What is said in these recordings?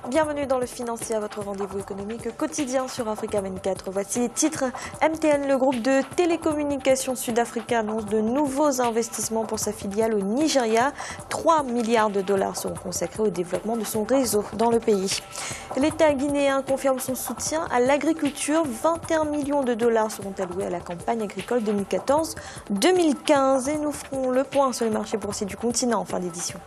Bienvenue dans le financier, à votre rendez-vous économique quotidien sur Africa 24. Voici les titres. MTN, le groupe de télécommunications sud-africain, annonce de nouveaux investissements pour sa filiale au Nigeria. 3 milliards de dollars seront consacrés au développement de son réseau dans le pays. L'État guinéen confirme son soutien à l'agriculture. 21 millions de dollars seront alloués à la campagne agricole 2014-2015. Et nous ferons le point sur les marchés boursiers du continent en fin d'édition.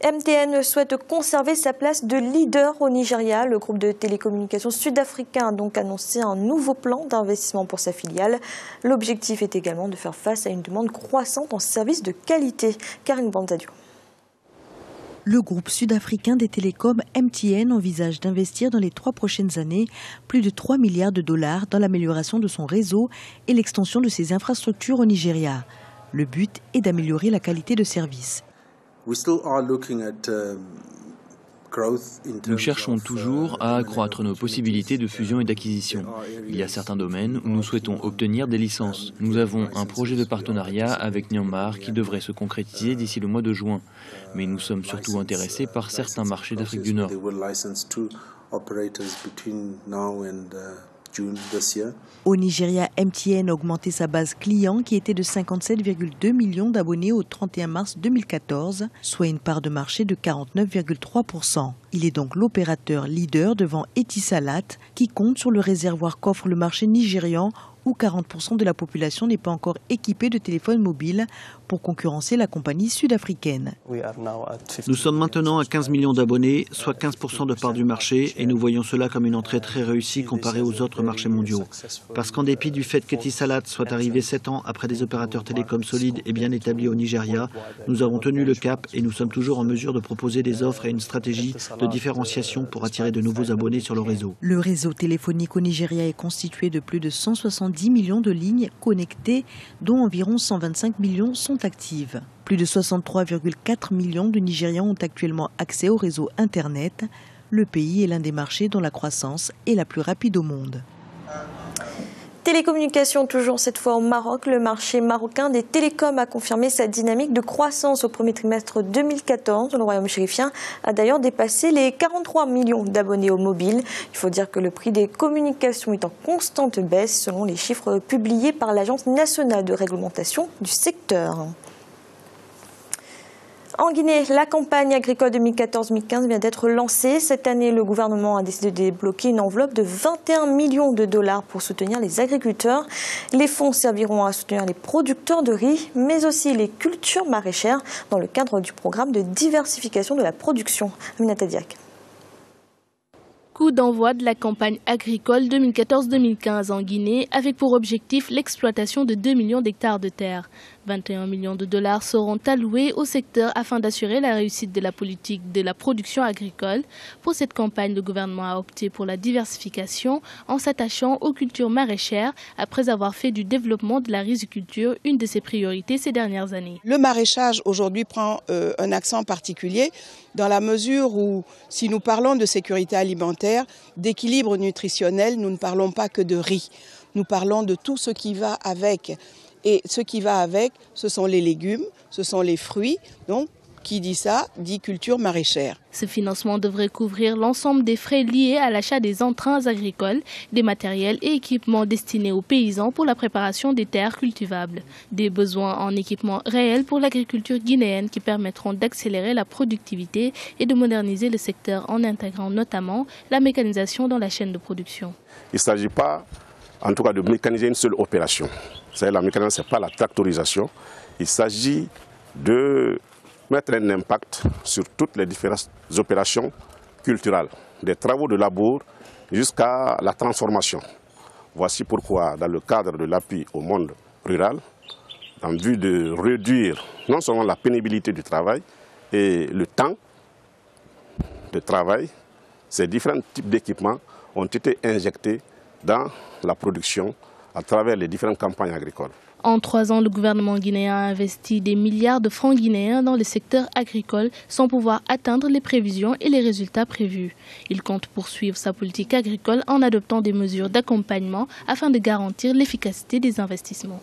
MTN souhaite conserver sa place de leader au Nigeria. Le groupe de télécommunications sud-africain a donc annoncé un nouveau plan d'investissement pour sa filiale. L'objectif est également de faire face à une demande croissante en services de qualité. Karine Banzadio. Le groupe sud-africain des télécoms MTN envisage d'investir dans les 3 prochaines années plus de 3 milliards de dollars dans l'amélioration de son réseau et l'extension de ses infrastructures au Nigeria. Le but est d'améliorer la qualité de service. Nous cherchons toujours à accroître nos possibilités de fusion et d'acquisition. Il y a certains domaines où nous souhaitons obtenir des licences. Nous avons un projet de partenariat avec Myanmar qui devrait se concrétiser d'ici le mois de juin. Mais nous sommes surtout intéressés par certains marchés d'Afrique du Nord. Au Nigeria, MTN a augmenté sa base client qui était de 57,2 millions d'abonnés au 31 mars 2014, soit une part de marché de 49,3%. Il est donc l'opérateur leader devant Etisalat qui compte sur le réservoir qu'offre le marché nigérian où 40% de la population n'est pas encore équipée de téléphone mobile pour concurrencer la compagnie sud-africaine. Nous sommes maintenant à 15 millions d'abonnés, soit 15% de part du marché, et nous voyons cela comme une entrée très réussie comparée aux autres marchés mondiaux. Parce qu'en dépit du fait qu'Etisalat soit arrivé 7 ans après des opérateurs télécoms solides et bien établis au Nigeria, nous avons tenu le cap et nous sommes toujours en mesure de proposer des offres et une stratégie de différenciation pour attirer de nouveaux abonnés sur le réseau. Le réseau téléphonique au Nigeria est constitué de plus de 170 millions de lignes connectées, dont environ 125 millions sont actives. Plus de 63,4 millions de Nigérians ont actuellement accès au réseau Internet. Le pays est l'un des marchés dont la croissance est la plus rapide au monde. Télécommunications, toujours cette fois au Maroc. Le marché marocain des télécoms a confirmé sa dynamique de croissance au premier trimestre 2014. Le royaume chérifien a d'ailleurs dépassé les 43 millions d'abonnés au mobile. Il faut dire que le prix des communications est en constante baisse selon les chiffres publiés par l'Agence nationale de réglementation du secteur. En Guinée, la campagne agricole 2014-2015 vient d'être lancée. Cette année, le gouvernement a décidé de débloquer une enveloppe de 21 millions de dollars pour soutenir les agriculteurs. Les fonds serviront à soutenir les producteurs de riz, mais aussi les cultures maraîchères dans le cadre du programme de diversification de la production. Aminata Diak. Coup d'envoi de la campagne agricole 2014-2015 en Guinée avec pour objectif l'exploitation de 2 millions d'hectares de terre. 21 millions de dollars seront alloués au secteur afin d'assurer la réussite de la politique de la production agricole. Pour cette campagne, le gouvernement a opté pour la diversification en s'attachant aux cultures maraîchères après avoir fait du développement de la riziculture une de ses priorités ces dernières années. Le maraîchage aujourd'hui prend un accent particulier dans la mesure où, si nous parlons de sécurité alimentaire, d'équilibre nutritionnel, nous ne parlons pas que de riz. Nous parlons de tout ce qui va avec. Et ce qui va avec, ce sont les légumes, ce sont les fruits. Donc, qui dit ça, dit culture maraîchère. Ce financement devrait couvrir l'ensemble des frais liés à l'achat des entrants agricoles, des matériels et équipements destinés aux paysans pour la préparation des terres cultivables. Des besoins en équipements réels pour l'agriculture guinéenne qui permettront d'accélérer la productivité et de moderniser le secteur en intégrant notamment la mécanisation dans la chaîne de production. Il ne s'agit pas, en tout cas, de mécaniser une seule opération. La mécanisation, ce n'est pas la tractorisation. Il s'agit de mettre un impact sur toutes les différentes opérations culturelles, des travaux de labour jusqu'à la transformation. Voici pourquoi, dans le cadre de l'appui au monde rural, en vue de réduire non seulement la pénibilité du travail et le temps de travail, ces différents types d'équipements ont été injectés dans la production à travers les différentes campagnes agricoles. En 3 ans, le gouvernement guinéen a investi des milliards de francs guinéens dans le secteur agricole sans pouvoir atteindre les prévisions et les résultats prévus. Il compte poursuivre sa politique agricole en adoptant des mesures d'accompagnement afin de garantir l'efficacité des investissements.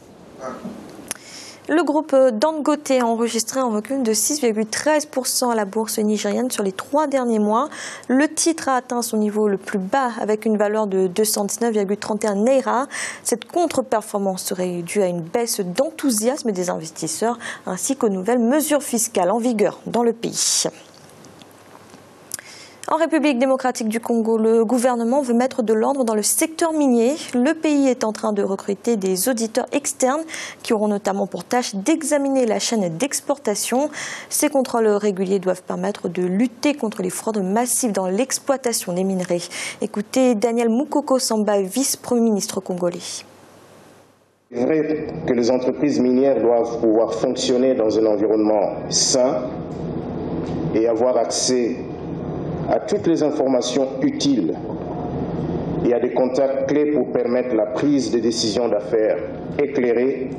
Le groupe Dangote a enregistré un recul de 6,13% à la bourse nigérienne sur les 3 derniers mois. Le titre a atteint son niveau le plus bas avec une valeur de 219,31 naira. Cette contre-performance serait due à une baisse d'enthousiasme des investisseurs ainsi qu'aux nouvelles mesures fiscales en vigueur dans le pays. En République démocratique du Congo, le gouvernement veut mettre de l'ordre dans le secteur minier. Le pays est en train de recruter des auditeurs externes qui auront notamment pour tâche d'examiner la chaîne d'exportation. Ces contrôles réguliers doivent permettre de lutter contre les fraudes massives dans l'exploitation des minerais. Écoutez Daniel Mukoko Samba, vice-premier ministre congolais. C'est vrai que les entreprises minières doivent pouvoir fonctionner dans un environnement sain et avoir accès à toutes les informations utiles et à des contacts clés pour permettre la prise de décisions d'affaires éclairées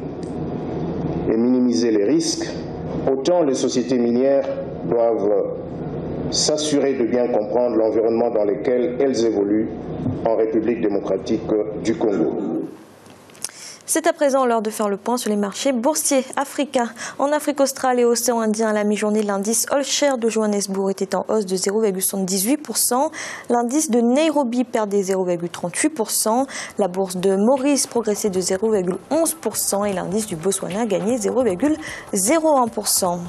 et minimiser les risques. Autant les sociétés minières doivent s'assurer de bien comprendre l'environnement dans lequel elles évoluent en République démocratique du Congo. C'est à présent l'heure de faire le point sur les marchés boursiers africains. En Afrique australe et océan Indien, à la mi-journée, l'indice All Share de Johannesburg était en hausse de 0,78%. L'indice de Nairobi perdait 0,38%. La bourse de Maurice progressait de 0,11% et l'indice du Botswana gagnait 0,01%.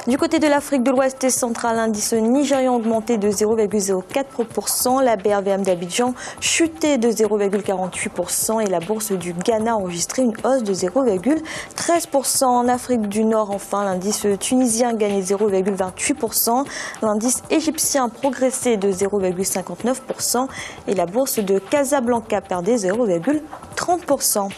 Du côté de l'Afrique de l'Ouest et centrale, l'indice nigérian augmentait de 0,04%, la BRVM d'Abidjan chutait de 0,48% et la bourse du Ghana enregistrait une hausse de 0,13%. En Afrique du Nord, enfin, l'indice tunisien gagnait 0,28%, l'indice égyptien progressait de 0,59% et la bourse de Casablanca perdait 0,30%.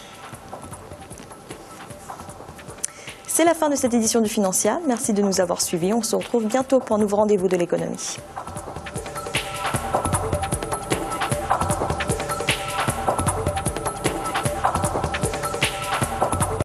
C'est la fin de cette édition du Financial. Merci de nous avoir suivis. On se retrouve bientôt pour un nouveau rendez-vous de l'économie.